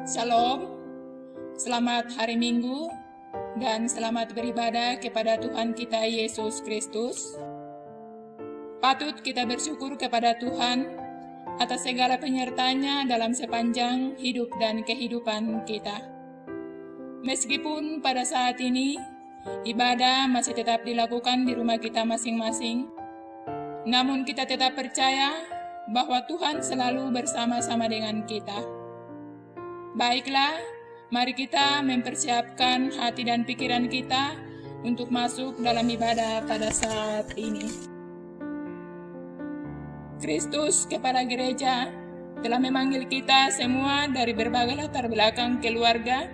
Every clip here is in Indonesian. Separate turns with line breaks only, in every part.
Shalom, selamat hari Minggu, dan selamat beribadah kepada Tuhan kita Yesus Kristus. Patut kita bersyukur kepada Tuhan atas segala penyertanya dalam sepanjang hidup dan kehidupan kita. Meskipun pada saat ini, ibadah masih tetap dilakukan di rumah kita masing-masing, namun kita tetap percaya bahwa Tuhan selalu bersama-sama dengan kita. Baiklah, mari kita mempersiapkan hati dan pikiran kita untuk masuk dalam ibadah pada saat ini. Kristus, Kepala Gereja, telah memanggil kita semua dari berbagai latar belakang keluarga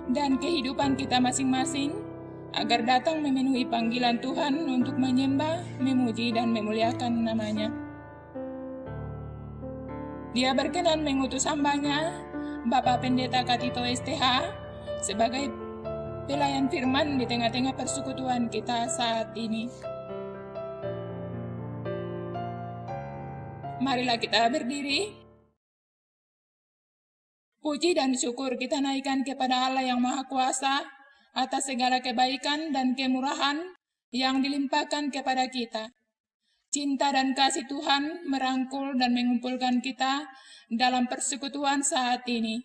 dan kehidupan kita masing-masing agar datang memenuhi panggilan Tuhan untuk menyembah, memuji, dan memuliakan nama-Nya. Dia berkenan mengutus hamba-Nya, Bapak Pendeta Katito STH, sebagai pelayan firman di tengah-tengah persekutuan kita saat ini. Marilah kita berdiri. Puji dan syukur kita naikkan kepada Allah yang Maha Kuasa atas segala kebaikan dan kemurahan yang dilimpahkan kepada kita. Cinta dan kasih Tuhan merangkul dan mengumpulkan kita dalam persekutuan saat ini.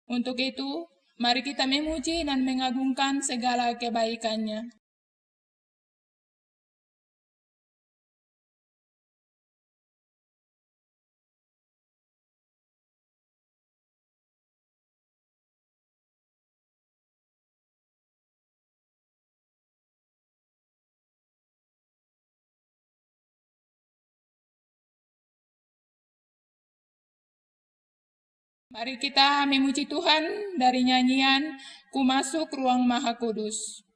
Untuk itu, mari kita memuji dan mengagungkan segala kebaikan-Nya. Mari kita memuji Tuhan dari nyanyian Ku Masuk Ruang Maha Kudus.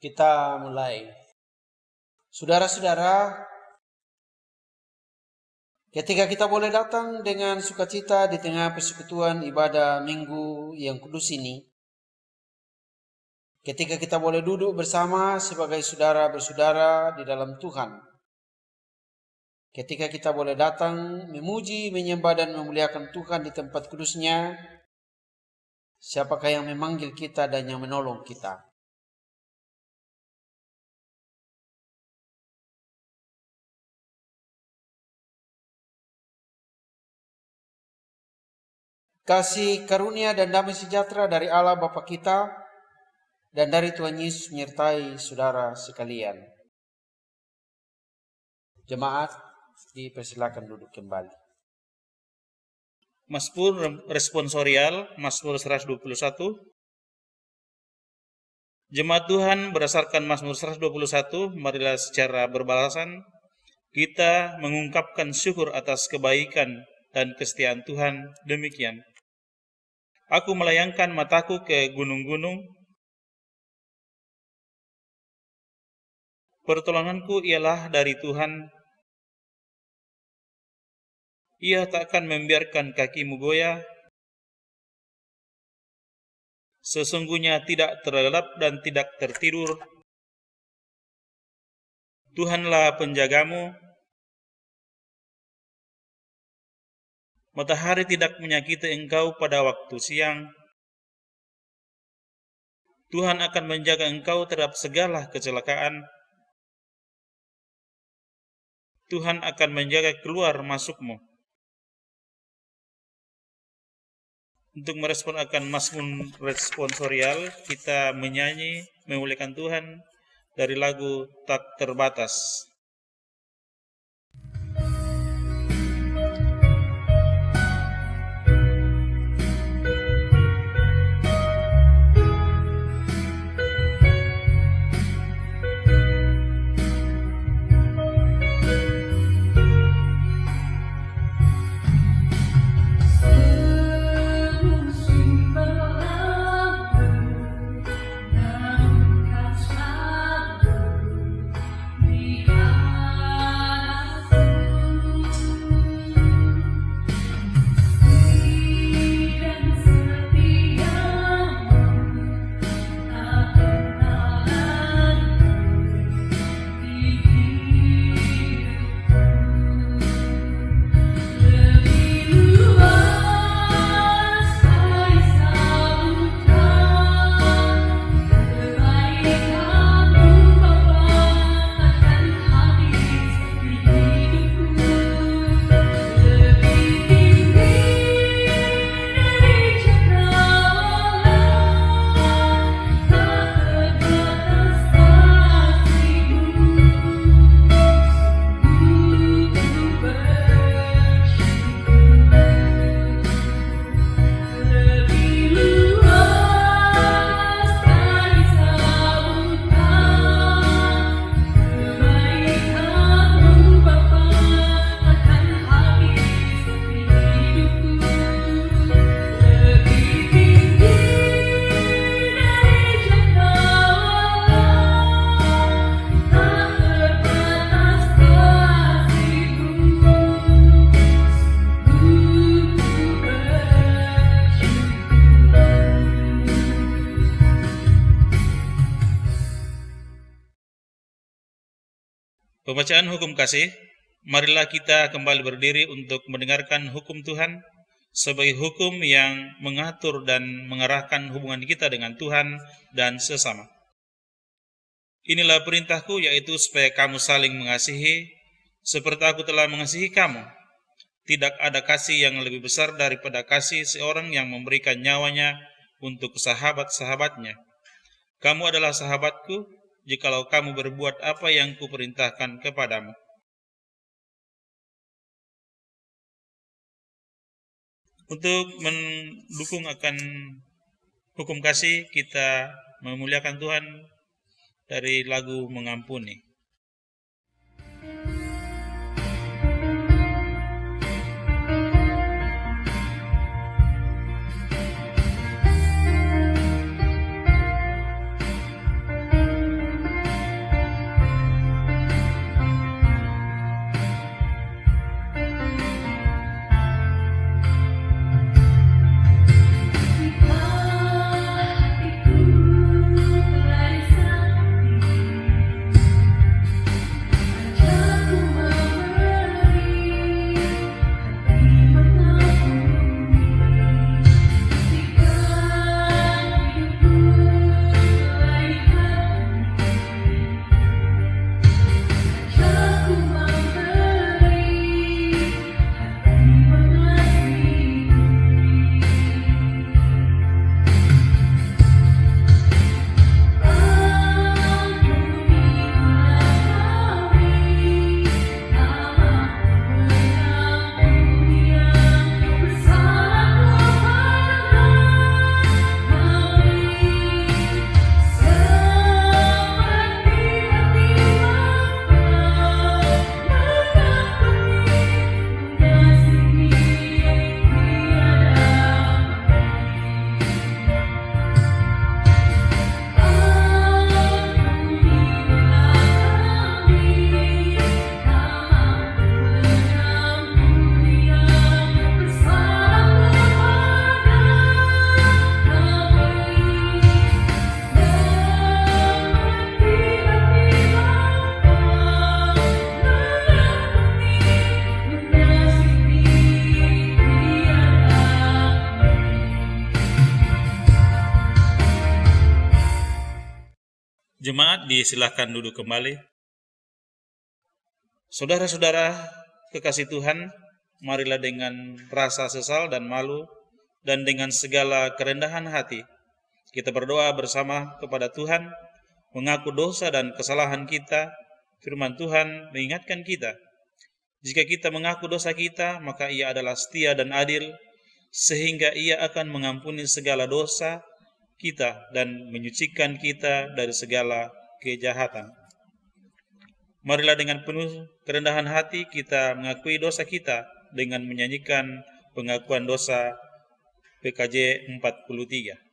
Kita mulai. Saudara-saudara, ketika kita boleh datang dengan sukacita di tengah persekutuan ibadah Minggu yang kudus ini, ketika kita boleh duduk bersama sebagai saudara bersaudara di dalam Tuhan, ketika kita boleh datang memuji, menyembah dan memuliakan Tuhan di tempat kudus-Nya, siapakah yang memanggil kita dan yang menolong kita? Kasih karunia dan damai sejahtera dari Allah Bapa kita dan dari Tuhan Yesus menyertai saudara sekalian. Jemaat dipersilakan duduk kembali.
Mazmur responsorial, Mazmur 121. Jemaat Tuhan, berdasarkan Mazmur 121, marilah secara berbalasan kita mengungkapkan syukur atas kebaikan dan kesetiaan Tuhan. Demikian. Aku melayangkan mataku ke gunung-gunung. Pertolonganku ialah dari Tuhan. Ia takkan membiarkan kakimu goyah. Sesungguhnya tidak terlelap dan tidak tertidur. Tuhanlah penjagamu. Matahari tidak menyakiti engkau pada waktu siang. Tuhan akan menjaga engkau terhadap segala kecelakaan. Tuhan akan menjaga keluar masukmu. Untuk merespon akan Mazmur responsorial, kita menyanyi memuliakan Tuhan dari lagu Tak Terbatas. Pembacaan hukum kasih, marilah kita kembali berdiri untuk mendengarkan hukum Tuhan sebagai hukum yang mengatur dan mengarahkan hubungan kita dengan Tuhan dan sesama. Inilah perintahku, yaitu supaya kamu saling mengasihi, seperti aku telah mengasihi kamu. Tidak ada kasih yang lebih besar daripada kasih seorang yang memberikan nyawanya untuk sahabat-sahabatnya. Kamu adalah sahabatku, jikalau kamu berbuat apa yang kuperintahkan kepadamu. Untuk mendukung akan hukum kasih, kita memuliakan Tuhan dari lagu Mengampuni.
Hatiku telah disakiti
Jemaat disilahkan duduk kembali. Saudara-saudara kekasih Tuhan, marilah dengan rasa sesal dan malu dan dengan segala kerendahan hati kita berdoa bersama kepada Tuhan, mengaku dosa dan kesalahan kita. Firman Tuhan mengingatkan kita, jika kita mengaku dosa kita, maka Ia adalah setia dan adil, sehingga Ia akan mengampuni segala dosa kita dan menyucikan kita dari segala kejahatan. Marilah dengan penuh kerendahan hati kita mengakui dosa kita dengan menyanyikan pengakuan dosa PKJ 43.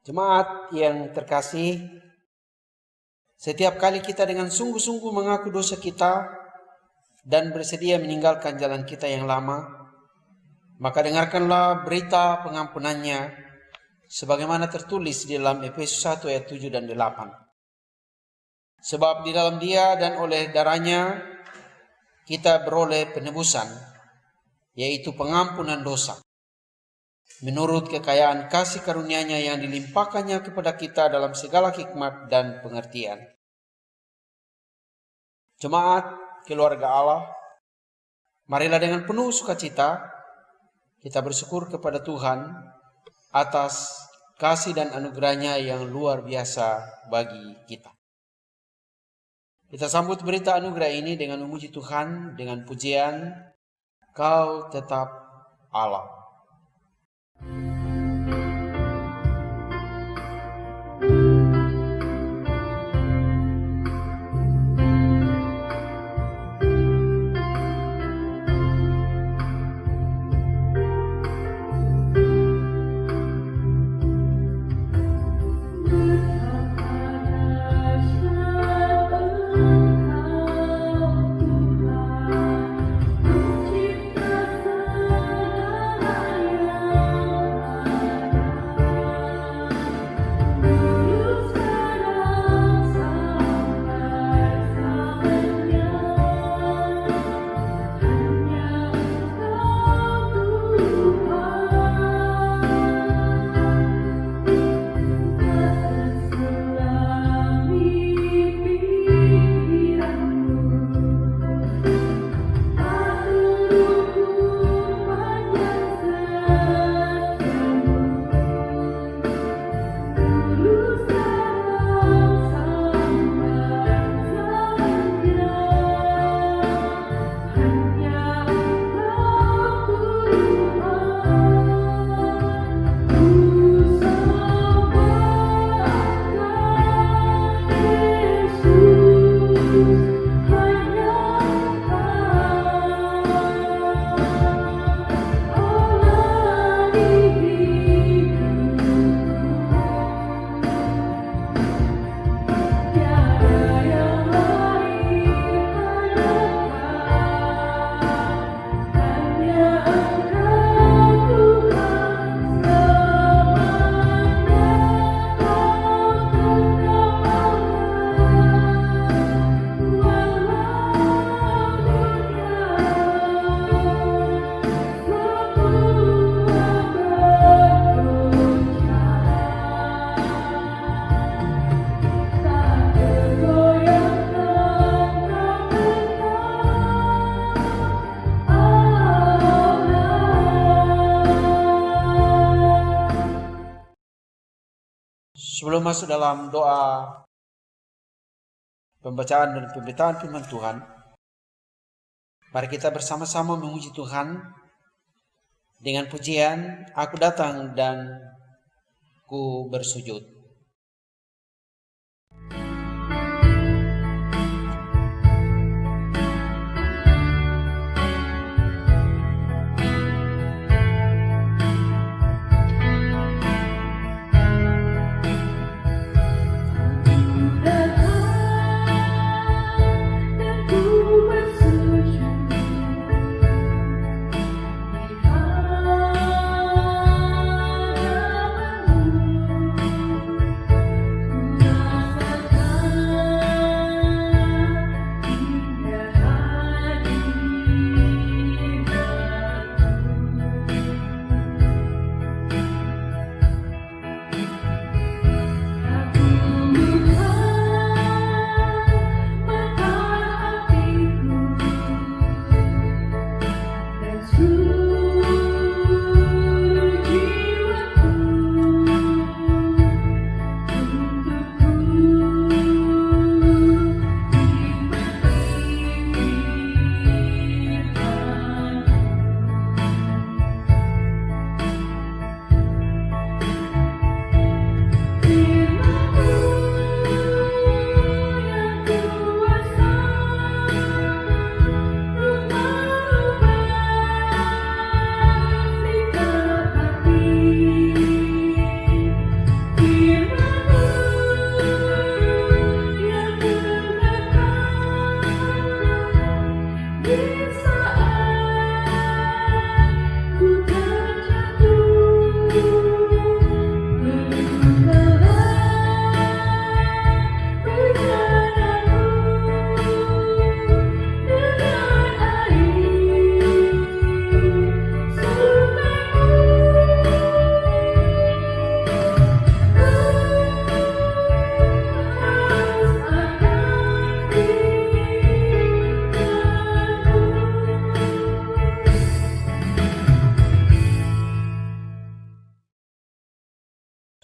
Jemaat yang terkasih, setiap kali kita dengan sungguh-sungguh mengaku dosa kita dan bersedia meninggalkan jalan kita yang lama, maka dengarkanlah berita pengampunannya sebagaimana tertulis di dalam Efesus 1 ayat 7 dan 8. Sebab di dalam Dia dan oleh darahnya kita beroleh penebusan, yaitu pengampunan dosa, menurut kekayaan kasih karunia-Nya yang dilimpahkannya kepada kita dalam segala hikmat dan pengertian. Jemaat keluarga Allah, marilah dengan penuh sukacita kita bersyukur kepada Tuhan atas kasih dan anugerah-Nya yang luar biasa bagi kita. Kita sambut berita anugerah ini dengan memuji Tuhan dengan pujian, Kau tetap Allah. Sebelum masuk dalam doa pembacaan dan pemberitaan firman Tuhan, mari kita bersama-sama memuji Tuhan dengan pujian, aku datang dan ku bersujud.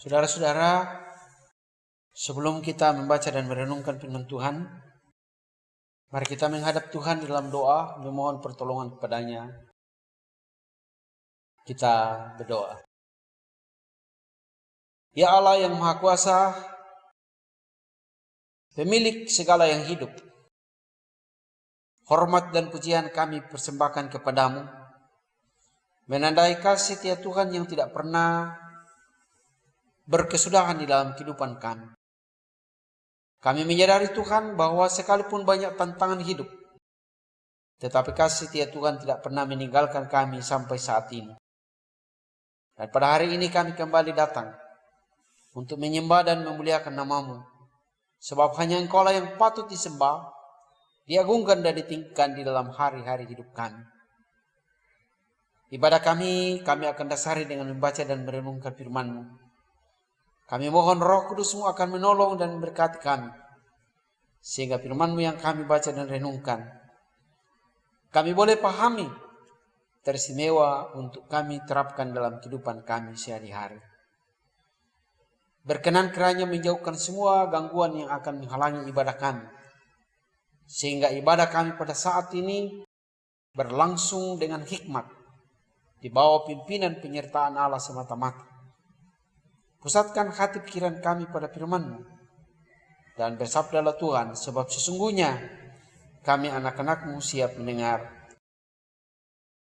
Saudara-saudara, sebelum kita membaca dan merenungkan firman Tuhan, mari kita menghadap Tuhan dalam doa, memohon pertolongan kepadanya. Kita berdoa. Ya Allah yang Maha Kuasa, pemilik segala yang hidup, hormat dan pujian kami persembahkan kepadamu, menandai kasih setia Tuhan yang tidak pernah berkesudahan di dalam kehidupan kami. Kami menyadari Tuhan bahwa sekalipun banyak tantangan hidup, tetapi kasih setia Tuhan tidak pernah meninggalkan kami sampai saat ini. Dan pada hari ini kami kembali datang untuk menyembah dan memuliakan nama-Mu, sebab hanya Engkau-lah yang patut disembah, diagungkan dan ditinggikan di dalam hari-hari hidup kami. Ibadah kami akan dasari dengan membaca dan merenungkan firman-Mu. Kami mohon Roh Kudus-Mu akan menolong dan memberkati kami, sehingga firman-Mu yang kami baca dan renungkan, kami boleh pahami, teristimewa untuk kami terapkan dalam kehidupan kami sehari-hari. Berkenan kiranya menjauhkan semua gangguan yang akan menghalangi ibadah kami, sehingga ibadah kami pada saat ini berlangsung dengan hikmat, di bawah pimpinan penyertaan Allah semata-mata. Pusatkan hati pikiran kami pada firman-Mu, dan bersabdalah Tuhan, sebab sesungguhnya kami anak-anak-Mu siap mendengar.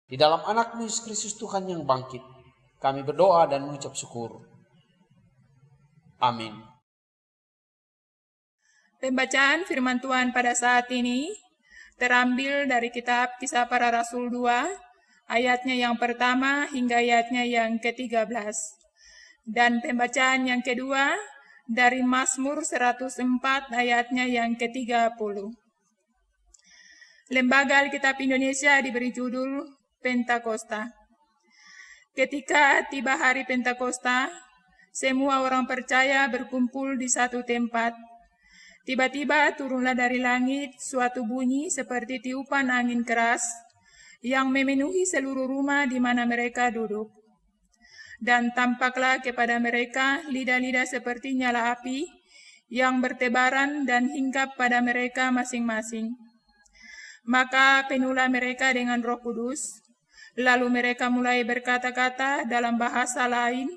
Di dalam anak-Mu Yesus Kristus Tuhan yang bangkit, kami berdoa dan mengucap syukur. Amin.
Pembacaan firman Tuhan pada saat ini terambil dari kitab Kisah Para Rasul 2, ayatnya yang pertama hingga ayatnya yang ke-13. Dan pembacaan yang kedua dari Mazmur 104 ayatnya yang ke-30. Lembaga Alkitab Indonesia diberi judul Pentakosta. Ketika tiba hari Pentakosta, semua orang percaya berkumpul di satu tempat. Tiba-tiba turunlah dari langit suatu bunyi seperti tiupan angin keras yang memenuhi seluruh rumah di mana mereka duduk. dan tampaklah kepada mereka lidah-lidah seperti nyala api yang bertebaran dan hinggap pada mereka masing-masing. Maka penuhlah mereka dengan Roh Kudus, lalu mereka mulai berkata-kata dalam bahasa lain,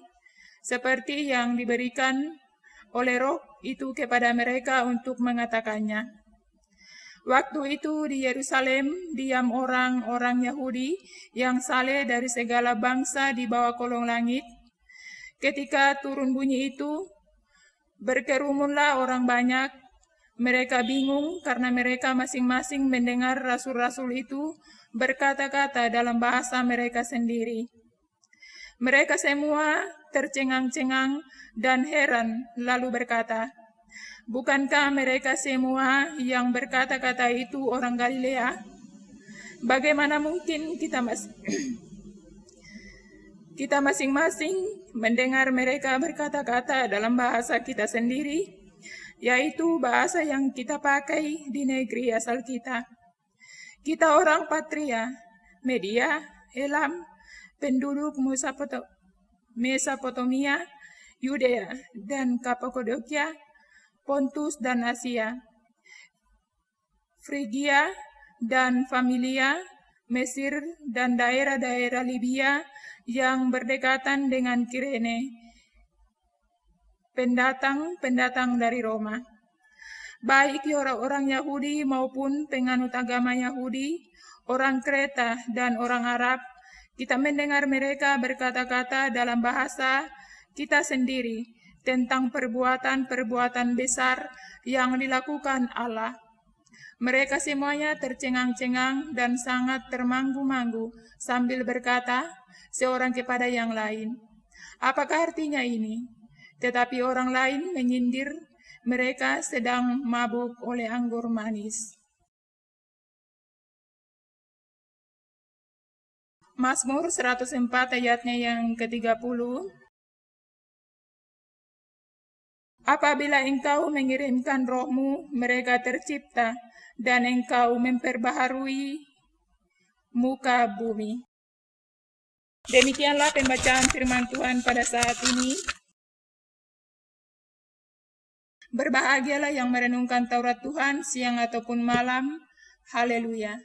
seperti yang diberikan oleh Roh itu kepada mereka untuk mengatakannya. Waktu itu di Yerusalem diam orang-orang Yahudi yang saleh dari segala bangsa di bawah kolong langit. Ketika turun bunyi itu, berkerumunlah orang banyak. Mereka bingung karena mereka masing-masing mendengar rasul-rasul itu berkata-kata dalam bahasa mereka sendiri. Mereka semua tercengang-cengang dan heran, lalu berkata, "Bukankah mereka semua yang berkata-kata itu orang Galilea? Bagaimana mungkin kita masing-masing mendengar mereka berkata-kata dalam bahasa kita sendiri, yaitu bahasa yang kita pakai di negeri asal kita? Kita orang Patria, Media, Elam, penduduk Mesopotamia, Yudea, dan Kapadokia, Pontus dan Asia, Frigia dan Familia, Mesir dan daerah-daerah Libya yang berdekatan dengan Kirene, pendatang dari Roma. Baik orang-orang Yahudi maupun penganut agama Yahudi, orang Kreta dan orang Arab, kita mendengar mereka berkata-kata dalam bahasa kita sendiri tentang perbuatan-perbuatan besar yang dilakukan Allah. Mereka semuanya tercengang-cengang dan sangat termanggu-manggu sambil berkata seorang kepada yang lain, "Apakah artinya ini?" Tetapi orang lain menyindir mereka sedang mabuk oleh anggur manis. Mazmur 104 ayatnya yang ke-30. Apabila engkau mengirimkan rohmu, mereka tercipta, dan engkau memperbaharui muka bumi. Demikianlah pembacaan firman Tuhan pada saat ini. Berbahagialah yang merenungkan Taurat Tuhan siang ataupun malam. Haleluya.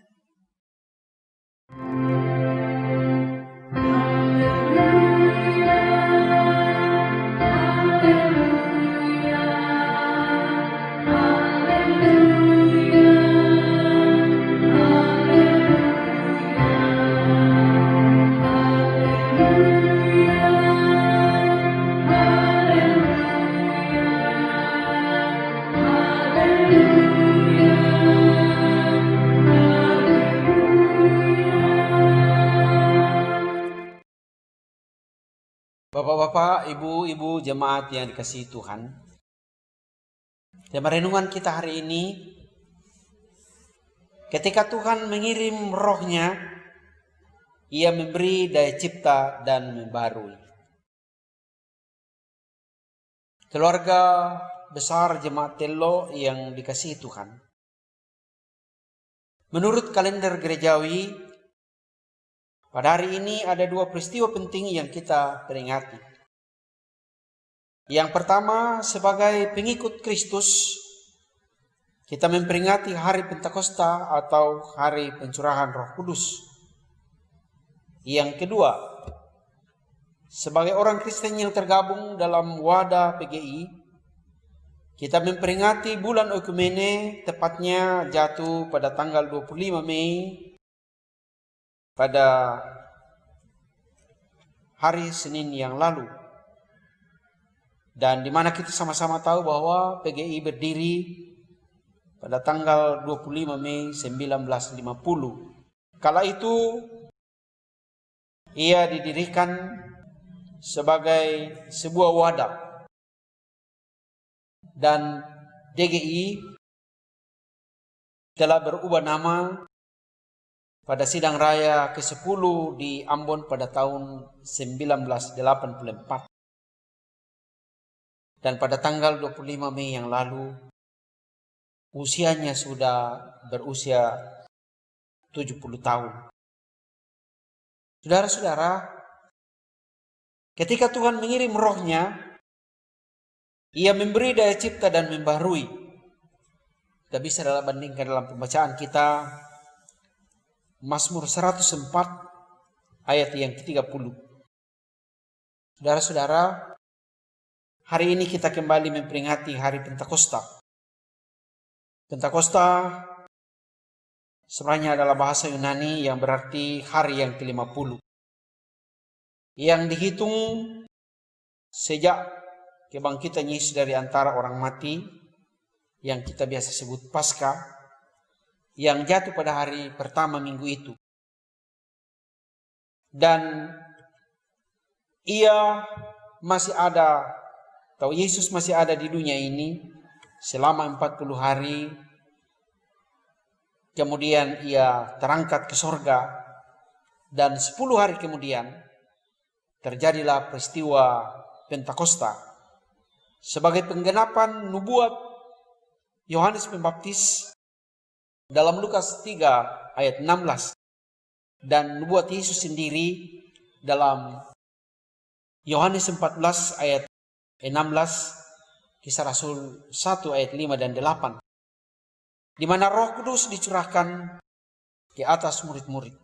Bapak-bapak, ibu-ibu jemaat yang dikasihi Tuhan, tema renungan kita hari ini, ketika Tuhan mengirim rohnya, ia memberi daya cipta dan membarui. Keluarga besar jemaat Tello yang dikasihi Tuhan, menurut kalender gerejawi, pada hari ini ada dua peristiwa penting yang kita peringati. Yang pertama, sebagai pengikut Kristus, kita memperingati hari Pentakosta atau hari pencurahan Roh Kudus. Yang kedua, sebagai orang Kristen yang tergabung dalam wadah PGI, kita memperingati bulan Oikumene, tepatnya jatuh pada tanggal 25 Mei, pada hari Senin yang lalu, dan di mana kita sama-sama tahu bahwa PGI berdiri pada tanggal 25 Mei 1950. Kala itu ia didirikan sebagai sebuah wadah, dan DGI telah berubah nama pada sidang raya ke-10 di Ambon pada tahun 1984. Dan pada tanggal 25 Mei yang lalu, usianya sudah berusia 70 tahun. Saudara-saudara, Ketika Tuhan mengirim rohnya, Ia memberi daya cipta dan membaharui. Kita bisa bandingkan dalam pembacaan kita Mazmur 104 ayat yang ke-30. Saudara-saudara, hari ini kita kembali memperingati hari Pentakosta. Pentakosta sebenarnya adalah bahasa Yunani yang berarti hari yang ke-50. Yang dihitung sejak kebangkitan Yesus dari antara orang mati, yang kita biasa sebut Paskah, yang jatuh pada hari pertama minggu itu. Dan Ia masih ada, atau Yesus masih ada di dunia ini selama 40 hari. Kemudian Ia terangkat ke sorga, dan 10 hari kemudian terjadilah peristiwa Pentakosta sebagai penggenapan nubuat Yohanes Pembaptis dalam Lukas 3 ayat 16 dan nubuat Yesus sendiri dalam Yohanes 14 ayat 16, Kisah Rasul 1 ayat 5 dan 8, di mana Roh Kudus dicurahkan ke atas murid-murid.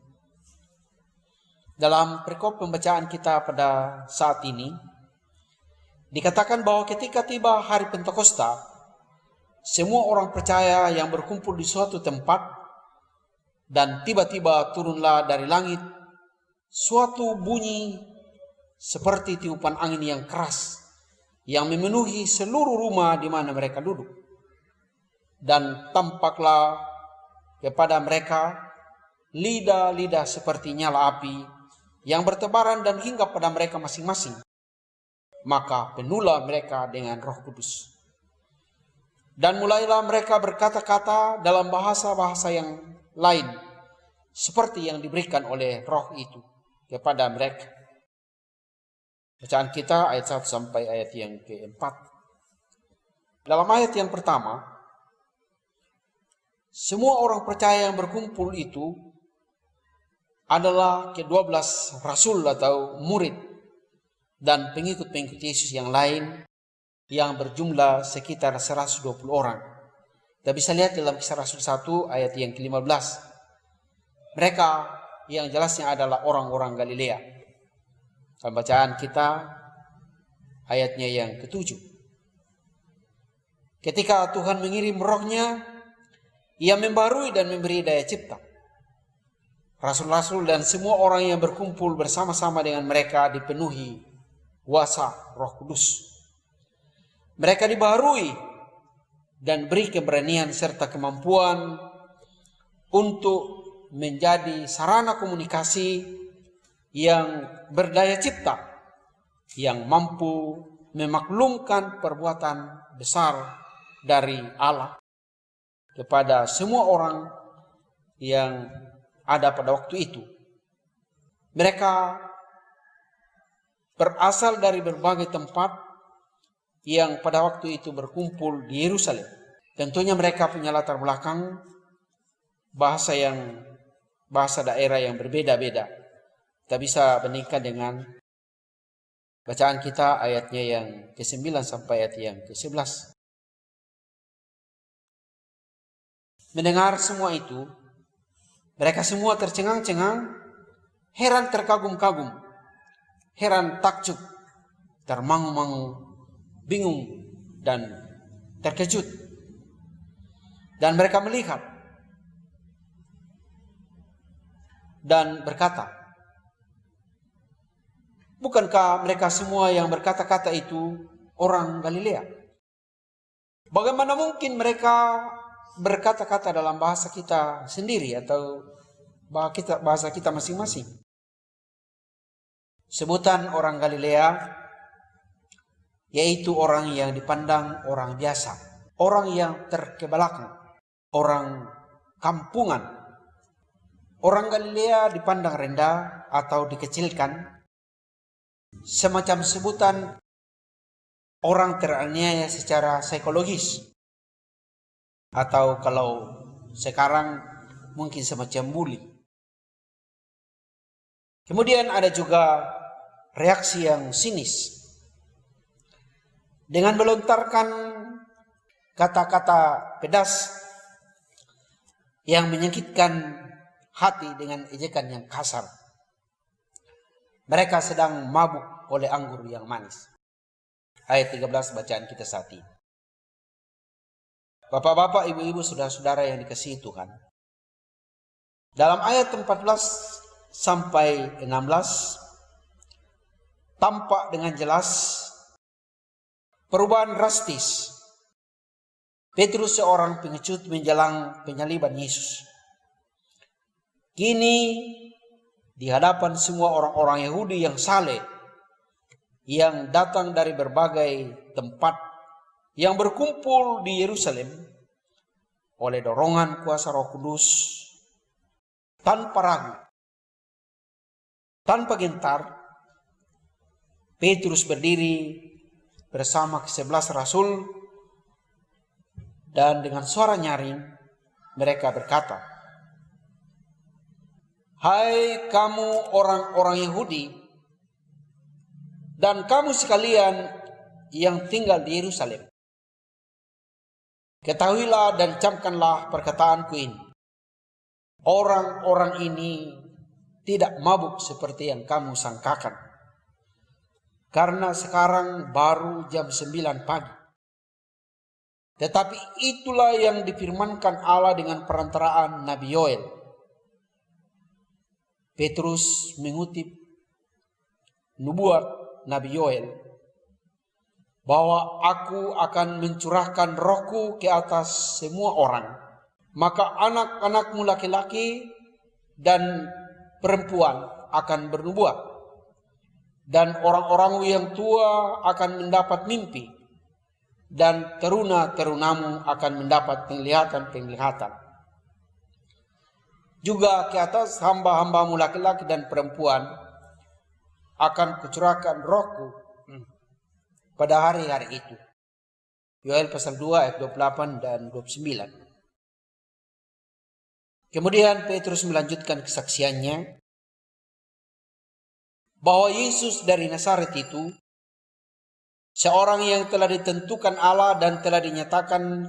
Dalam perikop pembacaan kita pada saat ini, dikatakan bahwa ketika tiba hari Pentakosta, semua orang percaya yang berkumpul di suatu tempat, dan tiba-tiba turunlah dari langit suatu bunyi seperti tiupan angin yang keras yang memenuhi seluruh rumah di mana mereka duduk. Dan tampaklah kepada mereka lidah-lidah seperti nyala api yang bertebaran dan hinggap pada mereka masing-masing. Maka penuhlah mereka dengan Roh Kudus. Dan mulailah mereka berkata-kata dalam bahasa-bahasa yang lain, seperti yang diberikan oleh Roh itu kepada mereka. Bacaan kita ayat 1 sampai ayat yang ke-4. Dalam ayat yang pertama, semua orang percaya yang berkumpul itu adalah ke-12 rasul atau murid dan pengikut-pengikut Yesus yang lain yang berjumlah sekitar 120 orang. Kita bisa lihat dalam Kisah Rasul 1 ayat yang ke-15. Mereka yang jelasnya adalah orang-orang Galilea. Dalam bacaan kita ayatnya yang ke-7. Ketika Tuhan mengirim rohnya, Ia membarui dan memberi daya cipta. Rasul-rasul dan semua orang yang berkumpul bersama-sama dengan mereka dipenuhi kuasa Roh Kudus. Mereka dibaharui dan beri keberanian serta kemampuan untuk menjadi sarana komunikasi yang berdaya cipta, yang mampu memaklumkan perbuatan besar dari Allah kepada semua orang yang ada pada waktu itu. Mereka berasal dari berbagai tempat yang pada waktu itu berkumpul di Yerusalem. Tentunya mereka punya latar belakang bahasa daerah yang berbeda-beda. Kita bisa bandingkan dengan bacaan kita ayatnya yang ke-9 sampai ayat yang ke-11. Mendengar semua itu, mereka semua tercengang-cengang, heran terkagum-kagum, heran takjub, termangu-mangu, bingung, dan terkejut. Dan mereka melihat dan berkata, bukankah mereka semua yang berkata-kata itu orang Galilea? Bagaimana mungkin mereka berkata-kata dalam bahasa kita sendiri atau bahasa kita masing-masing? Sebutan orang Galilea yaitu orang yang dipandang orang biasa, orang yang terkebelakang, orang kampungan. Orang Galilea dipandang rendah atau dikecilkan, semacam sebutan orang teraniaya secara psikologis, atau kalau sekarang mungkin semacam bully. Kemudian ada juga reaksi yang sinis. Dengan melontarkan kata-kata pedas yang menyakitkan hati dengan ejekan yang kasar. Mereka sedang mabuk oleh anggur yang manis. Ayat 13 bacaan kita saat ini. Bapak-bapak, ibu-ibu, saudara-saudara yang dikasihi Tuhan. Dalam ayat 14 sampai 16 tampak dengan jelas perubahan drastis Petrus, seorang pengecut menjelang penyaliban Yesus. Kini di hadapan semua orang-orang Yahudi yang saleh, yang datang dari berbagai tempat, yang berkumpul di Yerusalem oleh dorongan kuasa Roh Kudus, tanpa ragu, tanpa gentar, Petrus berdiri bersama ke-11 rasul, dan dengan suara nyaring mereka berkata, "Hai kamu orang-orang Yahudi dan kamu sekalian yang tinggal di Yerusalem, ketahuilah dan camkanlah perkataanku ini. Orang-orang ini tidak mabuk seperti yang kamu sangkakan. Karena sekarang baru jam 9 pagi. Tetapi itulah yang difirmankan Allah dengan perantaraan Nabi Yoel." Petrus mengutip nubuat Nabi Yoel bahwa aku akan mencurahkan rohku ke atas semua orang. Maka anak-anakmu laki-laki dan perempuan akan bernubuat. Dan orang-orangmu yang tua akan mendapat mimpi. Dan teruna-terunamu akan mendapat penglihatan-penglihatan. Juga ke atas hamba-hambamu laki-laki dan perempuan akan kucurahkan rohku pada hari-hari itu. Yoel pasal 2 ayat 28 dan 29. Kemudian Petrus melanjutkan kesaksiannya bahwa Yesus dari Nazaret itu seorang yang telah ditentukan Allah dan telah dinyatakan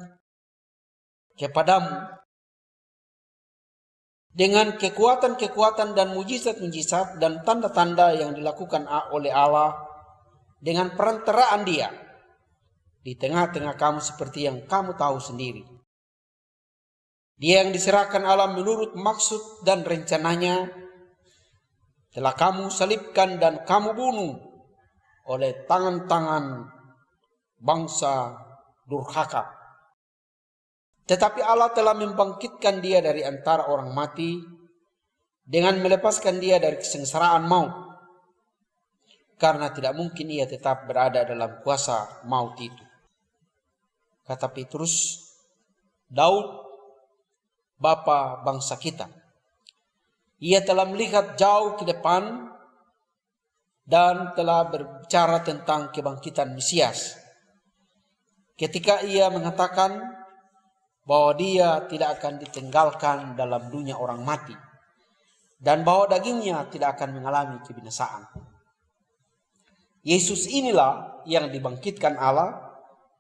kepadamu dengan kekuatan-kekuatan dan mujizat-mujizat dan tanda-tanda yang dilakukan oleh Allah dengan perantaraan Dia di tengah-tengah kamu seperti yang kamu tahu sendiri. Dia yang diserahkan Allah menurut maksud dan rencananya telah kamu salibkan dan kamu bunuh oleh tangan-tangan bangsa durhaka. Tetapi Allah telah membangkitkan Dia dari antara orang mati dengan melepaskan Dia dari kesengsaraan maut, karena tidak mungkin Ia tetap berada dalam kuasa maut itu. Kata Petrus, Daud, bapa bangsa kita, Ia telah melihat jauh ke depan dan telah berbicara tentang kebangkitan Mesias. Ketika Ia mengatakan bahwa Dia tidak akan ditinggalkan dalam dunia orang mati dan bahwa dagingnya tidak akan mengalami kebinasaan. Yesus inilah yang dibangkitkan Allah,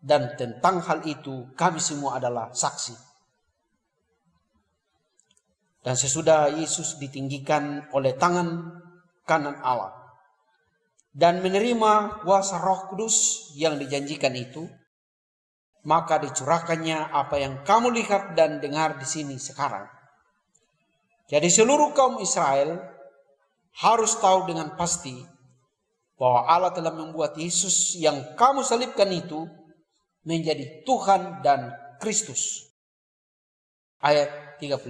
dan tentang hal itu kami semua adalah saksi. Dan sesudah Yesus ditinggikan oleh tangan kanan Allah dan menerima kuasa Roh Kudus yang dijanjikan itu, maka dicurahkannya apa yang kamu lihat dan dengar di sini sekarang. Jadi seluruh kaum Israel harus tahu dengan pasti bahwa Allah telah membuat Yesus yang kamu salibkan itu menjadi Tuhan dan Kristus. Ayat 36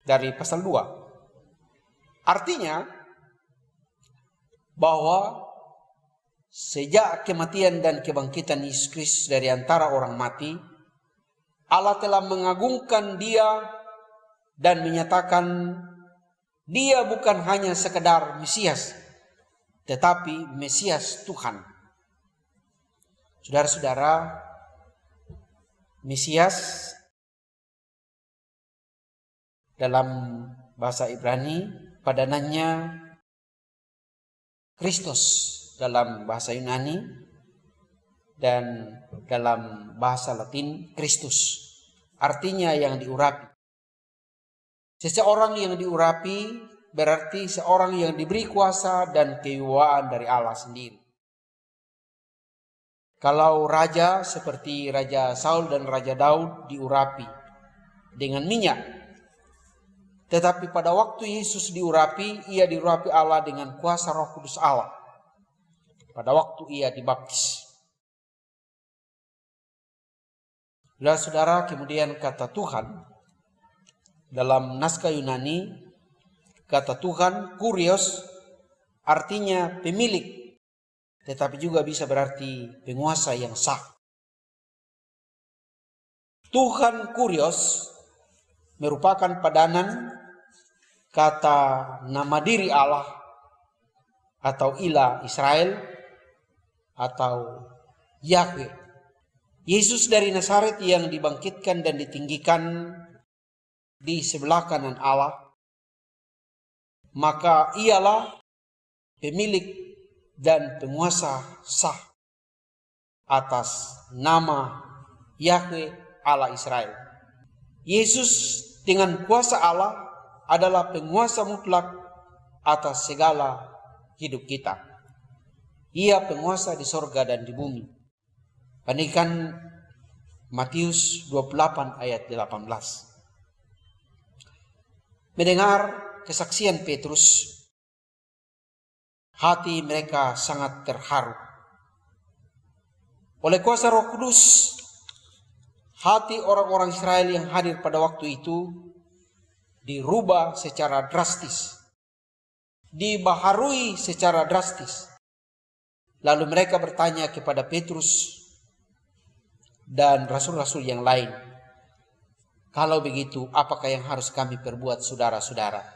dari pasal 2. Artinya bahwa sejak kematian dan kebangkitan Yesus Kristus dari antara orang mati, Allah telah mengagungkan Dia dan menyatakan Dia bukan hanya sekedar Mesias, tetapi Mesias Tuhan. Saudara-saudara, Mesias dalam bahasa Ibrani padanannya Christos dalam bahasa Yunani dan dalam bahasa Latin Christus. Artinya yang diurapi. Seseorang yang diurapi berarti seorang yang diberi kuasa dan kewibawaan dari Allah sendiri. Kalau raja seperti Raja Saul dan Raja Daud diurapi dengan minyak. Tetapi pada waktu Yesus diurapi, ia diurapi Allah dengan kuasa Roh Kudus Allah. Pada waktu ia dibaptis. Saudara, kemudian kata Tuhan dalam naskah Yunani, kata Tuhan kurios artinya pemilik, tetapi juga bisa berarti penguasa yang sah. Tuhan kurios merupakan padanan kata nama diri Allah atau Ilah Israel atau Yahweh. Yesus dari Nazaret yang dibangkitkan dan ditinggikan di sebelah kanan Allah, maka ialah pemilik dan penguasa sah atas nama Yahweh Allah Israel. Yesus dengan kuasa Allah adalah penguasa mutlak atas segala hidup kita. Ia penguasa di sorga dan di bumi. Bandingkan Matius 28 ayat 18. Mendengar kesaksian Petrus, hati mereka sangat terharu. Oleh kuasa Roh Kudus, hati orang-orang Israel yang hadir pada waktu itu dirubah secara drastis, dibaharui secara drastis. Lalu mereka bertanya kepada Petrus dan rasul-rasul yang lain, kalau begitu, apakah yang harus kami perbuat, saudara-saudara?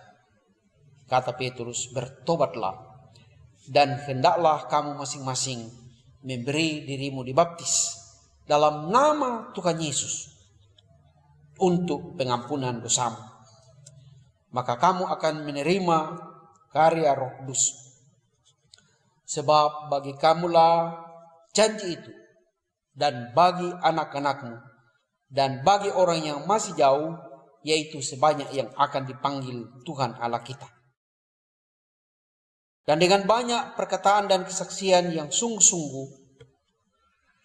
Kata Petrus, bertobatlah dan hendaklah kamu masing-masing memberi dirimu dibaptis dalam nama Tuhan Yesus untuk pengampunan dosamu. Maka kamu akan menerima karya Roh Kudus. Sebab bagi kamulah janji itu, dan bagi anak-anakmu, dan bagi orang yang masih jauh, yaitu sebanyak yang akan dipanggil Tuhan Allah kita. Dan dengan banyak perkataan dan kesaksian yang sungguh-sungguh,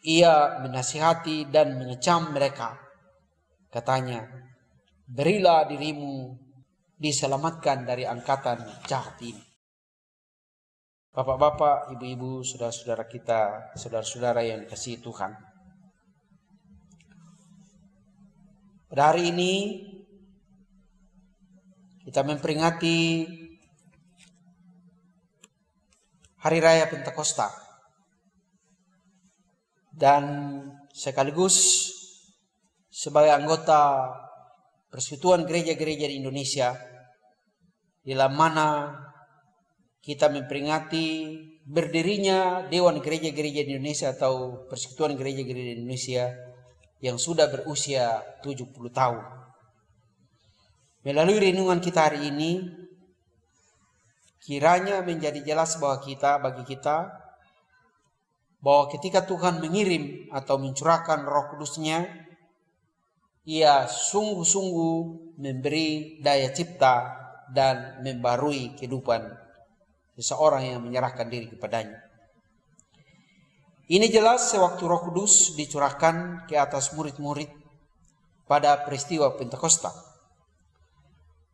ia menasihati dan mengecam mereka. Katanya, berilah dirimu diselamatkan dari angkatan jahat ini. Bapak-bapak, ibu-ibu, saudara-saudara kita, saudara-saudara yang dikasihi Tuhan. Pada hari ini kita memperingati Hari Raya Pentakosta dan sekaligus sebagai anggota Persekutuan Gereja-Gereja di Indonesia, dalam mana kita memperingati berdirinya Dewan Gereja-Gereja di Indonesia atau Persekutuan Gereja-Gereja di Indonesia yang sudah berusia 70 tahun. Melalui renungan kita hari ini, kiranya menjadi jelas bagi kita bahwa ketika Tuhan mengirim atau mencurahkan Roh Kudus-Nya, ia sungguh-sungguh memberi daya cipta dan membarui kehidupan seseorang yang menyerahkan diri kepadanya. Ini jelas sewaktu Roh Kudus dicurahkan ke atas murid-murid pada peristiwa Pentakosta.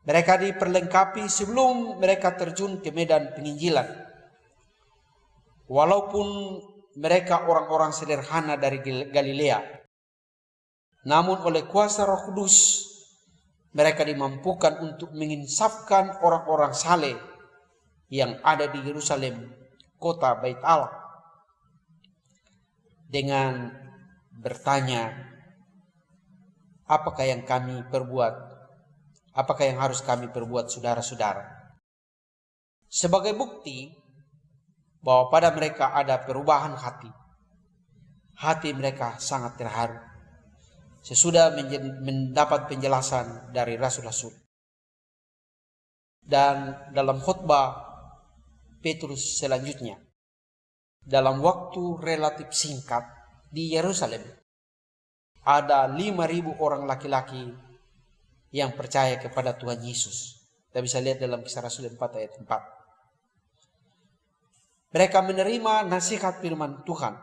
Mereka diperlengkapi sebelum mereka terjun ke medan penginjilan. Walaupun mereka orang-orang sederhana dari Galilea, namun oleh kuasa Roh Kudus mereka dimampukan untuk menginsafkan orang-orang saleh yang ada di Yerusalem, kota Bait Allah, dengan bertanya, apakah yang kami perbuat? Apakah yang harus kami perbuat, saudara-saudara? Sebagai bukti bahwa pada mereka ada perubahan hati. Hati mereka sangat terharu sesudah mendapat penjelasan dari rasul-rasul. Dan dalam khutbah Petrus selanjutnya. Dalam waktu relatif singkat di Yerusalem, ada 5.000 orang laki-laki yang percaya kepada Tuhan Yesus. Kita bisa lihat dalam Kisah Rasul 4 ayat 4. Mereka menerima nasihat firman Tuhan.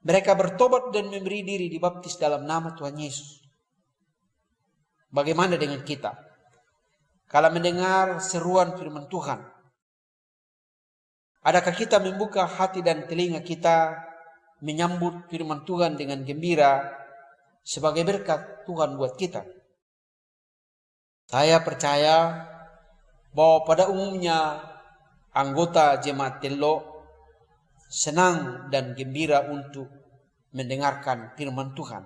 Mereka bertobat dan memberi diri dibaptis dalam nama Tuhan Yesus. Bagaimana dengan kita? Kalau mendengar seruan firman Tuhan, adakah kita membuka hati dan telinga kita menyambut firman Tuhan dengan gembira sebagai berkat Tuhan buat kita? Saya percaya bahwa pada umumnya anggota jemaat Tello senang dan gembira untuk mendengarkan firman Tuhan.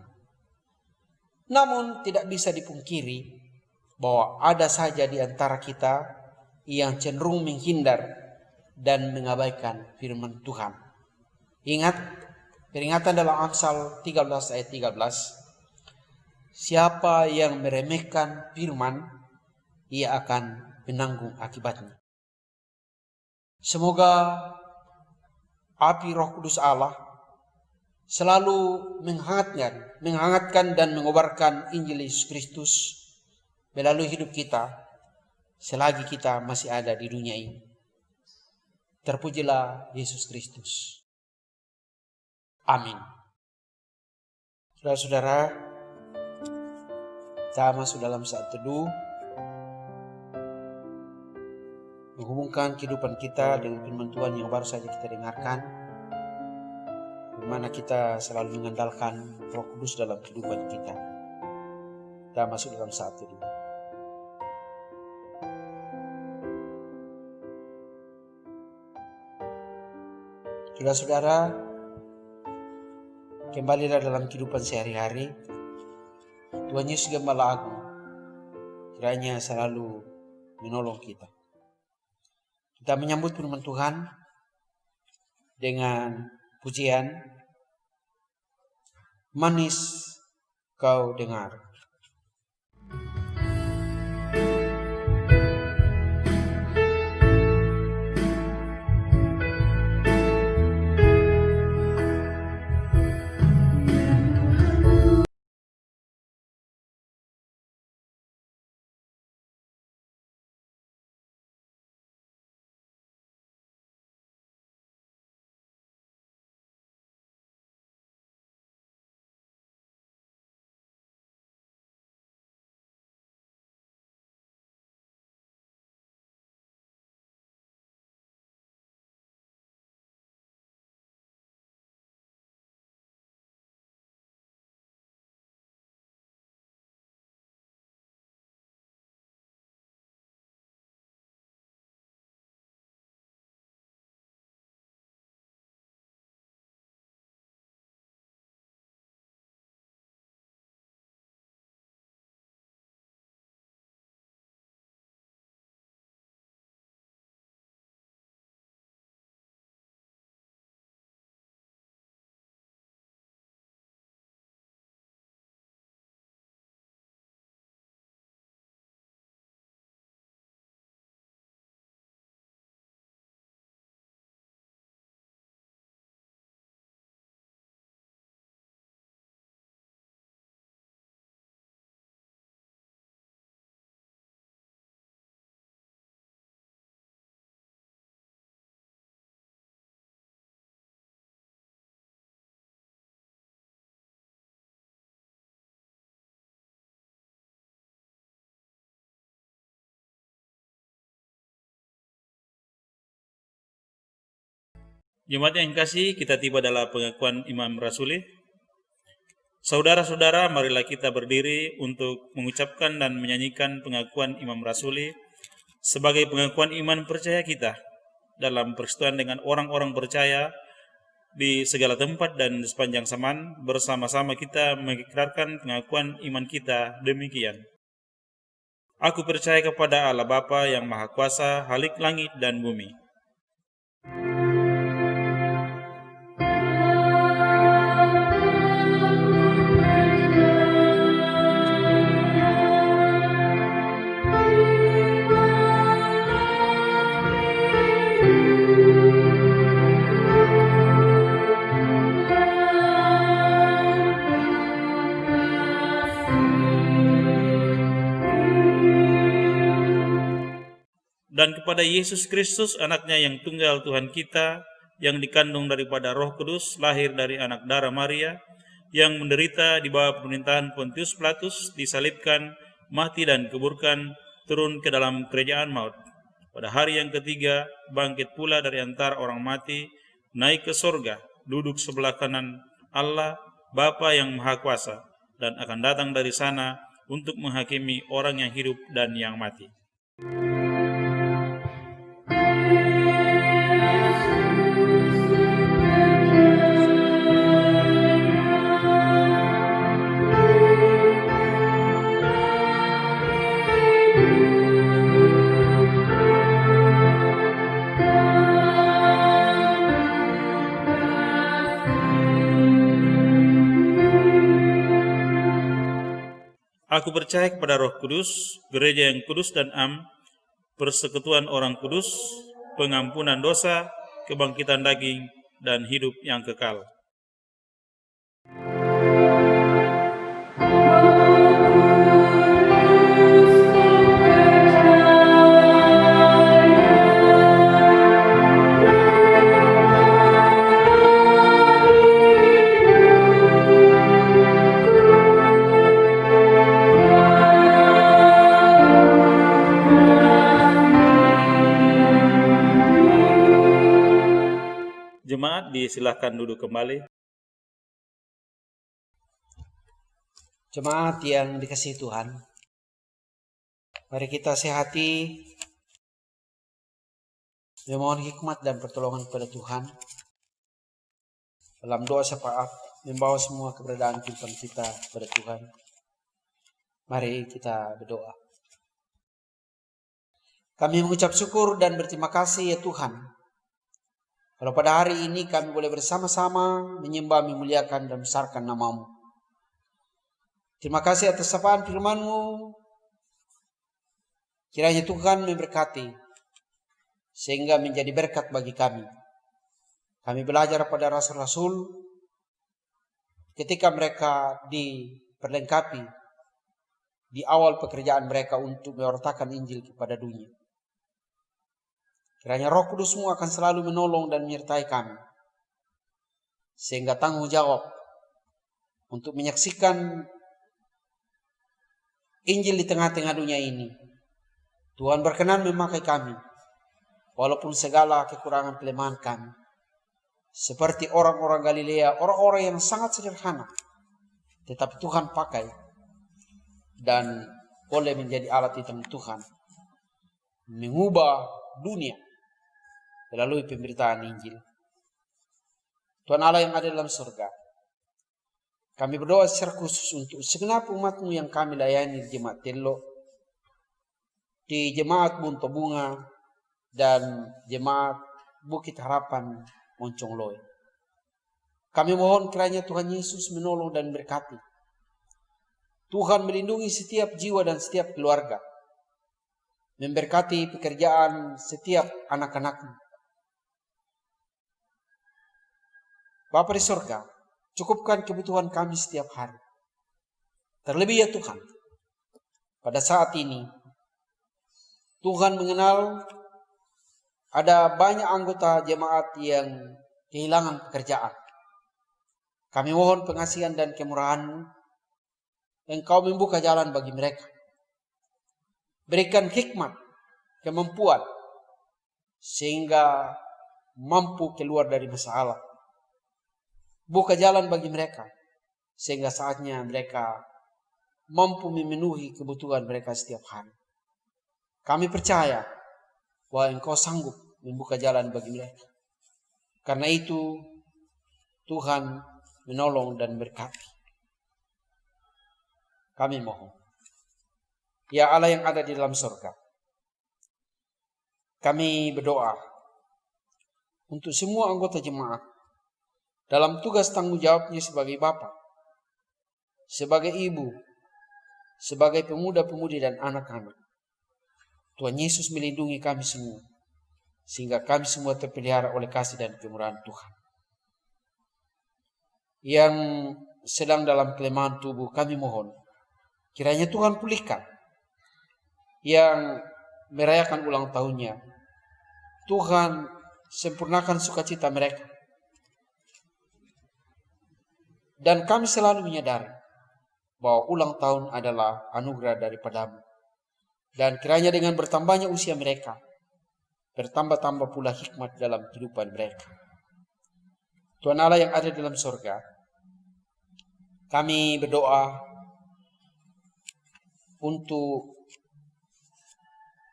Namun tidak bisa dipungkiri bahwa ada saja di antara kita yang cenderung menghindar dan mengabaikan firman Tuhan. Ingat peringatan dalam Amsal 13 ayat 13. Siapa yang meremehkan firman, ia akan menanggung akibatnya. Semoga api Roh Kudus Allah selalu menghangatkan dan mengobarkan Injil Yesus Kristus melalui hidup kita selagi kita masih ada di dunia ini. Terpujilah Yesus Kristus. Amin. Saudara-saudara, kita masuk dalam saat teduh, menghubungkan kehidupan kita dengan firman Tuhan yang baru saja kita dengarkan, di mana kita selalu mengandalkan Roh Kudus dalam kehidupan kita. Kita masuk dalam saat teduh. Saudara-saudara, kembalilah dalam kehidupan sehari-hari. Tuhan Yesus Gembala Agung kiranya selalu menolong kita. Kita menyambut firman Tuhan dengan pujian, manis kau dengar.
Jemaat yang kasih, kita tiba dalam pengakuan Imam Rasuli. Saudara-saudara, marilah kita berdiri untuk mengucapkan dan menyanyikan pengakuan Imam Rasuli sebagai pengakuan iman percaya kita dalam persekutuan dengan orang-orang percaya di segala tempat dan di sepanjang zaman. Bersama-sama kita mengikrarkan pengakuan iman kita demikian. Aku percaya kepada Allah Bapa yang Maha Kuasa, Khalik langit dan bumi. dan kepada Yesus Kristus, anaknya yang tunggal Tuhan kita, yang dikandung daripada Roh Kudus, lahir dari anak darah Maria, yang menderita di bawah pemerintahan Pontius Pilatus, disalibkan, mati dan kuburkan, turun ke dalam kerajaan maut. Pada hari yang ketiga, bangkit pula dari antara orang mati, naik ke sorga, duduk sebelah kanan Allah, Bapa yang Maha Kuasa, dan akan datang dari sana untuk menghakimi orang yang hidup dan yang mati. Aku percaya kepada Roh Kudus, gereja yang kudus dan am, persekutuan orang kudus, pengampunan dosa, kebangkitan daging, dan hidup yang kekal. Jemaat disilahkan duduk kembali.
Jemaat yang dikasihi Tuhan, mari kita sehati memohon hikmat dan pertolongan kepada Tuhan dalam doa syafaat, membawa semua keberadaan kehidupan kita kepada Tuhan. Mari kita berdoa. Kami mengucap syukur dan berterima kasih ya Tuhan, kalau pada hari ini kami boleh bersama-sama menyembah, memuliakan, dan membesarkan nama-Mu. Terima kasih atas sapaan firman-Mu. Kiranya Tuhan memberkati, sehingga menjadi berkat bagi kami. Kami belajar pada rasul-rasul, ketika mereka diperlengkapi di awal pekerjaan mereka untuk mewartakan Injil kepada dunia. Kiranya Roh Kudus-Mu akan selalu menolong dan menyertai kami, sehingga tanggung jawab untuk menyaksikan Injil di tengah-tengah dunia ini, Tuhan berkenan memakai kami, walaupun segala kekurangan kelemahan kami, seperti orang-orang Galilea, orang-orang yang sangat sederhana, tetapi Tuhan pakai dan boleh menjadi alat di tangan Tuhan, mengubah dunia melalui pemberitaan Injil. Tuhan Allah yang ada dalam surga, kami berdoa secara khusus untuk segenap umat-Mu yang kami layani di Jemaat Tello, di Jemaat Bunto Bunga, dan Jemaat Bukit Harapan Moncong Loe. Kami mohon kiranya Tuhan Yesus menolong dan berkati. Tuhan melindungi setiap jiwa dan setiap keluarga, memberkati pekerjaan setiap anak-anak-Mu. Bapa di surga, cukupkan kebutuhan kami setiap hari. Terlebih ya Tuhan, pada saat ini Tuhan mengenal ada banyak anggota jemaat yang kehilangan pekerjaan. Kami mohon pengasihan dan kemurahan-Mu, Engkau membuka jalan bagi mereka. Berikan hikmat, kemampuan, sehingga mampu keluar dari masalah. Buka jalan bagi mereka, sehingga saatnya mereka mampu memenuhi kebutuhan mereka setiap hari. Kami percaya bahwa Engkau sanggup membuka jalan bagi mereka. Karena itu, Tuhan menolong dan berkati. Kami mohon, ya Allah yang ada di dalam surga, kami berdoa untuk semua anggota jemaat dalam tugas tanggung jawabnya sebagai Bapa, sebagai Ibu, sebagai pemuda-pemudi dan anak-anak. Tuhan Yesus melindungi kami semua, sehingga kami semua terpelihara oleh kasih dan kemurahan Tuhan. Yang sedang dalam kelemahan tubuh, kami mohon, kiranya Tuhan pulihkan. Yang merayakan ulang tahunnya, Tuhan sempurnakan sukacita mereka. Dan kami selalu menyadari bahwa ulang tahun adalah anugerah daripadamu. Dan kiranya dengan bertambahnya usia mereka, bertambah-tambah pula hikmat dalam kehidupan mereka. Tuhan Allah yang ada dalam surga, kami berdoa untuk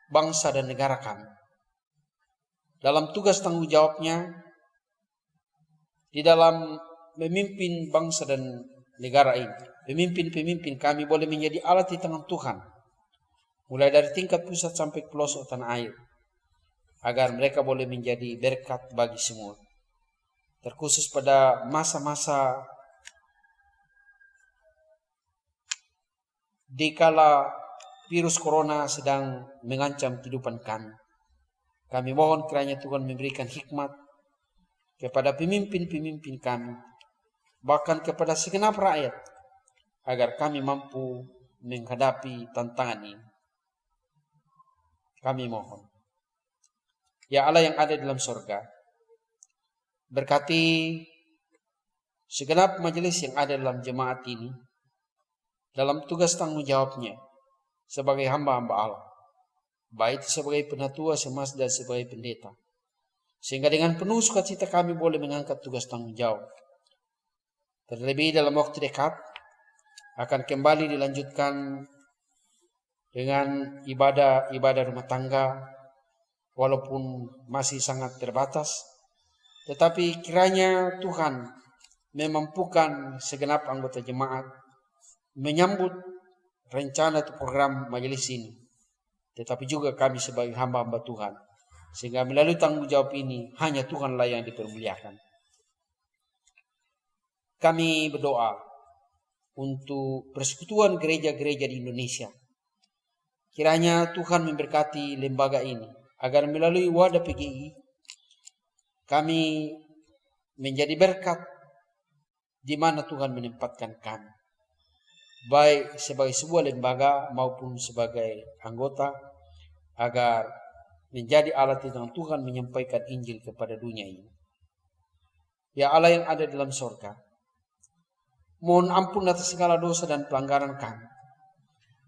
bangsa dan negara kami. Dalam tugas tanggung jawabnya, di dalam memimpin bangsa dan negara ini, pemimpin-pemimpin kami boleh menjadi alat di tangan Tuhan, mulai dari tingkat pusat sampai pelosok tanah air, agar mereka boleh menjadi berkat bagi semua. Terkhusus pada masa-masa dikala virus corona sedang mengancam kehidupan kami. Kami mohon kiranya Tuhan memberikan hikmat kepada pemimpin-pemimpin kami, bahkan kepada segenap rakyat, agar kami mampu menghadapi tantangan ini. Kami mohon. Ya Allah yang ada dalam surga, berkati segenap majelis yang ada dalam jemaat ini, dalam tugas tanggung jawabnya sebagai hamba-hamba Allah, baik sebagai penatua, semas, dan sebagai pendeta. Sehingga dengan penuh sukacita kami boleh mengangkat tugas tanggung jawab. Terlebih dalam waktu dekat akan kembali dilanjutkan dengan ibadah rumah tangga, walaupun masih sangat terbatas. Tetapi kiranya Tuhan memampukan segenap anggota jemaat menyambut rencana atau program majelis ini. Tetapi juga kami sebagai hamba-hamba Tuhan, sehingga melalui tanggung jawab ini hanya Tuhanlah yang dipermuliakan. Kami berdoa untuk persekutuan gereja-gereja di Indonesia. Kiranya Tuhan memberkati lembaga ini, agar melalui wadah PGI kami menjadi berkat di mana Tuhan menempatkan kami, baik sebagai sebuah lembaga maupun sebagai anggota, agar menjadi alat di tangan Tuhan menyampaikan Injil kepada dunia ini. Ya Allah yang ada dalam surga, mohon ampun atas segala dosa dan pelanggaran kami,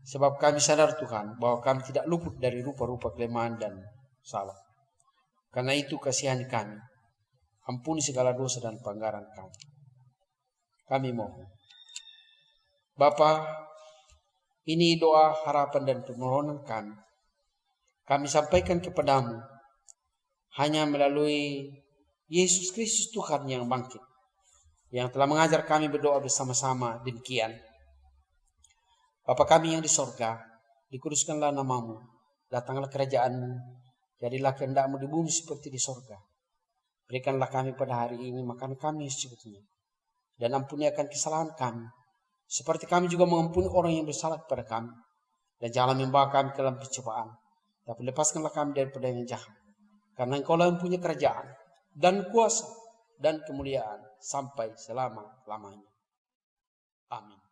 sebab kami sadar Tuhan bahwa kami tidak luput dari rupa-rupa kelemahan dan salah. Karena itu kasihani kami, ampuni segala dosa dan pelanggaran kami. Kami mohon. Bapa, ini doa, harapan, dan permohonan kami. Kami sampaikan kepadamu hanya melalui Yesus Kristus Tuhan yang bangkit, yang telah mengajar kami berdoa bersama-sama demikian. Bapa kami yang di sorga, dikuduskanlah namamu, datanglah kerajaanmu, jadilah kehendakmu di bumi seperti di sorga. Berikanlah kami pada hari ini makan kami secukupnya, dan ampuni akan kesalahan kami, seperti kami juga mengampuni orang yang bersalah kepada kami. Dan janganlah membawa kami ke dalam pencobaan, tapi lepaskanlah kami daripada yang jahat. Karena Engkau-lah yang punya kerajaan, dan kuasa, dan kemuliaan, sampai selama-lamanya. Amin.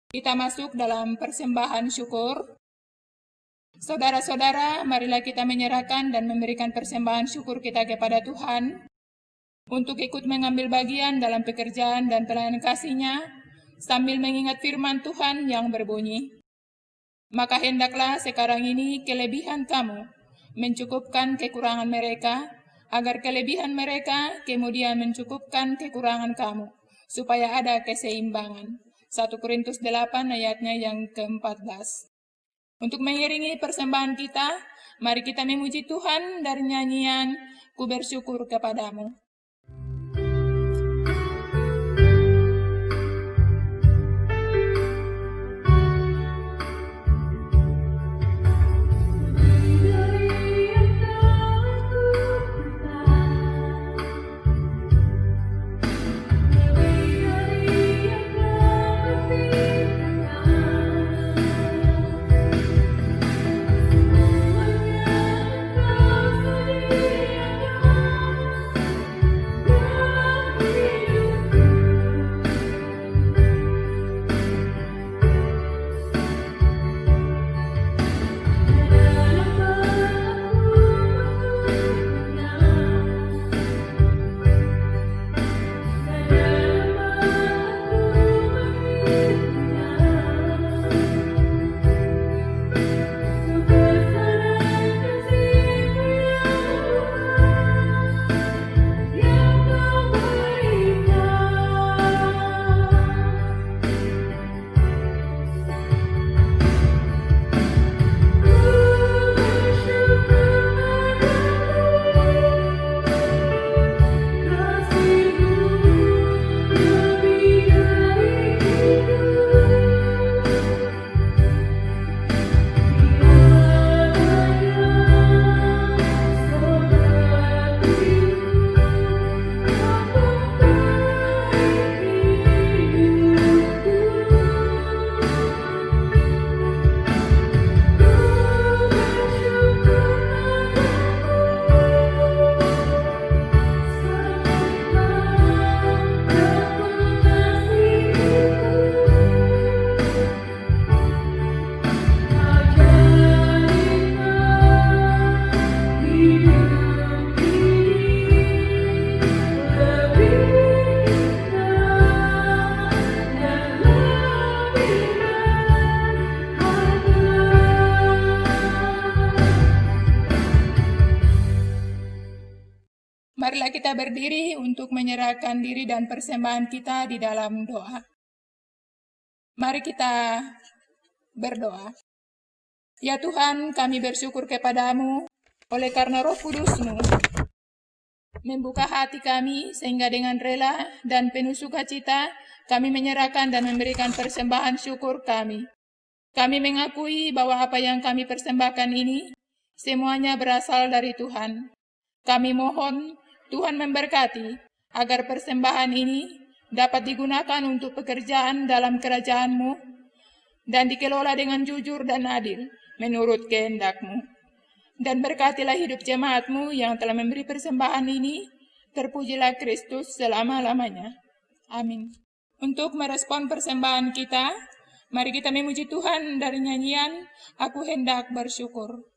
Kita masuk dalam persembahan syukur. Saudara-saudara, marilah kita menyerahkan dan memberikan persembahan syukur kita kepada Tuhan untuk ikut mengambil bagian dalam pekerjaan dan pelayanan kasih-Nya sambil mengingat firman Tuhan yang berbunyi, "Maka hendaklah sekarang ini kelebihan kamu mencukupkan kekurangan mereka, agar kelebihan mereka kemudian mencukupkan kekurangan kamu, supaya ada keseimbangan." 1 Korintus 8 ayatnya yang ke-14. Untuk mengiringi persembahan kita, mari kita memuji Tuhan dari nyanyian "Ku Bersyukur Kepadamu".
Semuanya engkau sediakan.
kita berdiri untuk menyerahkan diri dan persembahan kita di dalam doa. Mari kita berdoa. Ya Tuhan, kami bersyukur kepadamu oleh karena Roh Kudus-Mu membuka hati kami sehingga dengan rela dan penuh sukacita kami menyerahkan dan memberikan persembahan syukur kami. Kami mengakui bahwa apa yang kami persembahkan ini semuanya berasal dari Tuhan. Kami mohon Tuhan memberkati agar persembahan ini dapat digunakan untuk pekerjaan dalam kerajaan-Mu dan dikelola dengan jujur dan adil menurut kehendak-Mu. Dan berkatilah hidup jemaat-Mu yang telah memberi persembahan ini. Terpujilah Kristus selama-lamanya. Amin. Untuk merespon persembahan kita, mari kita memuji Tuhan dari nyanyian Aku Hendak Bersyukur.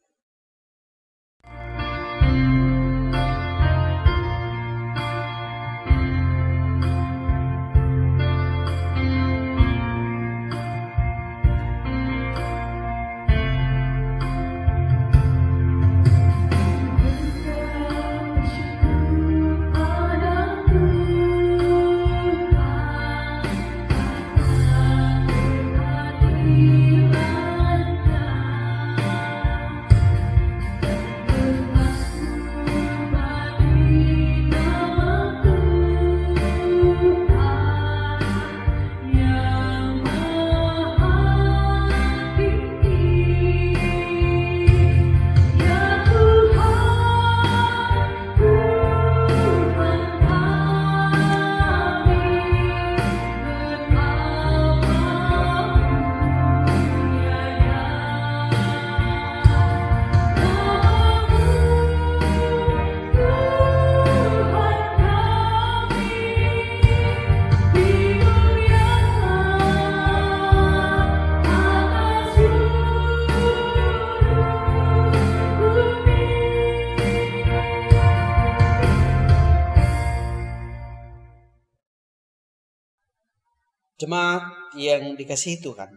Jemaat yang dikasihi Tuhan,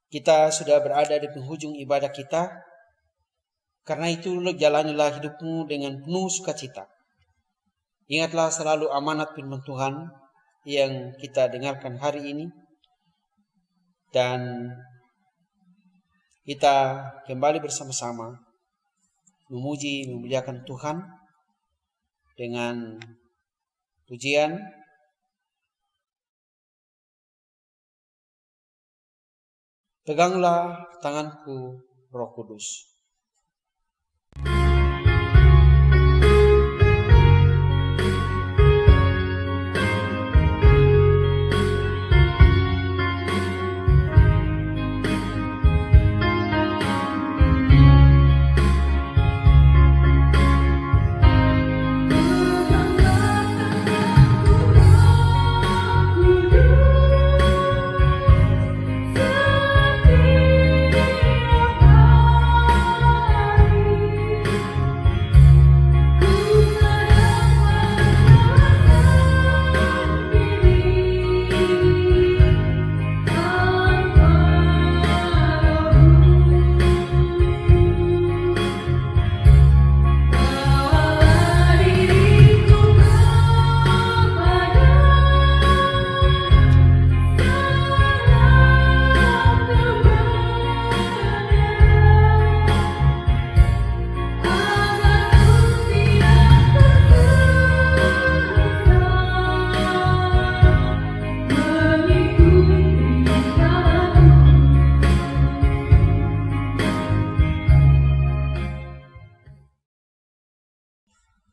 kita sudah berada di penghujung ibadah kita. Karena itu jalanilah hidupmu dengan penuh sukacita. Ingatlah selalu amanat firman Tuhan yang kita dengarkan hari ini. Dan kita kembali bersama-sama memuji, memuliakan Tuhan dengan pujian. Peganglah tanganku, Roh Kudus.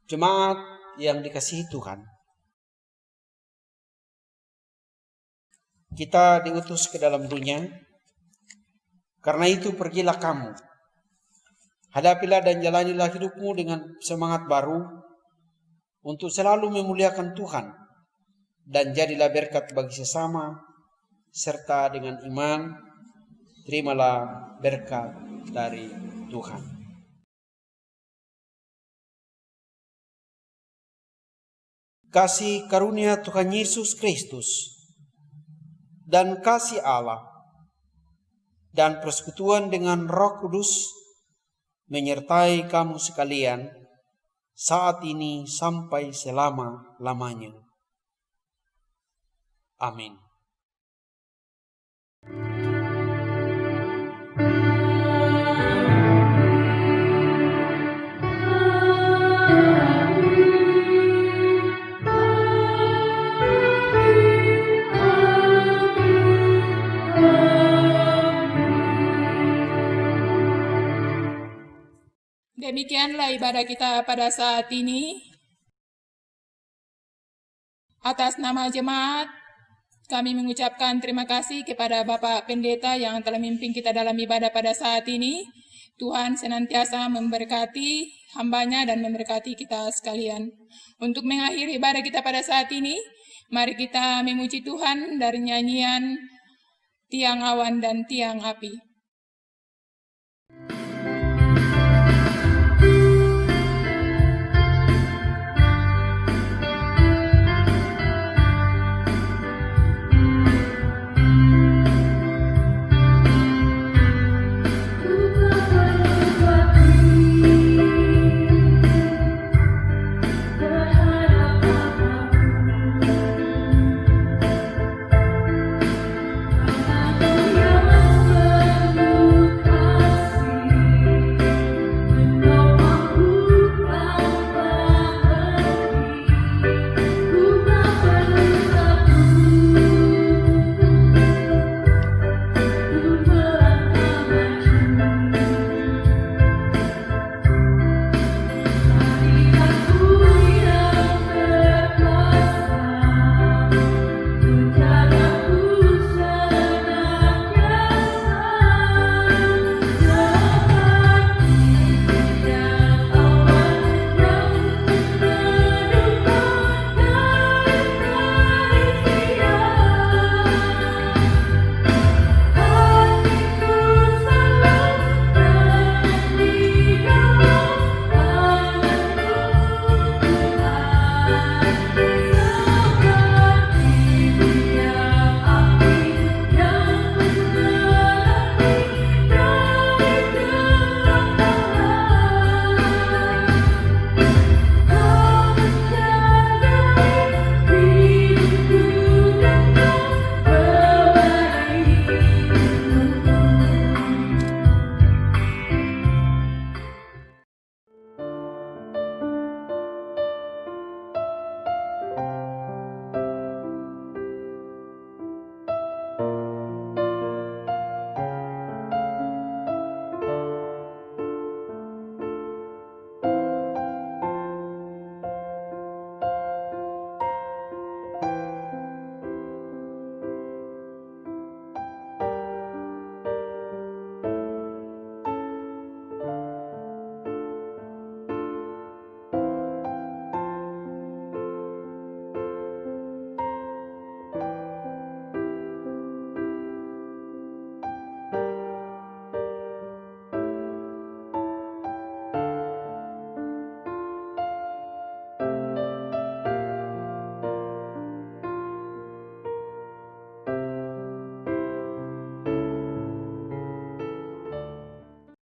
Jemaat yang dikasihi Tuhan, kita diutus ke dalam dunia. Karena itu pergilah kamu, hadapilah dan jalanilah hidupmu dengan semangat baru untuk selalu memuliakan Tuhan, dan jadilah berkat bagi sesama, serta dengan iman terimalah berkat dari Tuhan. Kasih karunia Tuhan Yesus Kristus dan kasih Allah dan persekutuan dengan Roh Kudus menyertai kamu sekalian saat ini sampai selama-lamanya. Amin.
Demikianlah ibadah kita pada saat ini. Atas nama jemaat, kami mengucapkan terima kasih kepada Bapak Pendeta yang telah memimpin kita dalam ibadah pada saat ini. Tuhan senantiasa memberkati hambanya dan memberkati kita sekalian. Untuk mengakhiri ibadah kita pada saat ini, mari kita memuji Tuhan dari nyanyian Tiang Awan dan Tiang Api.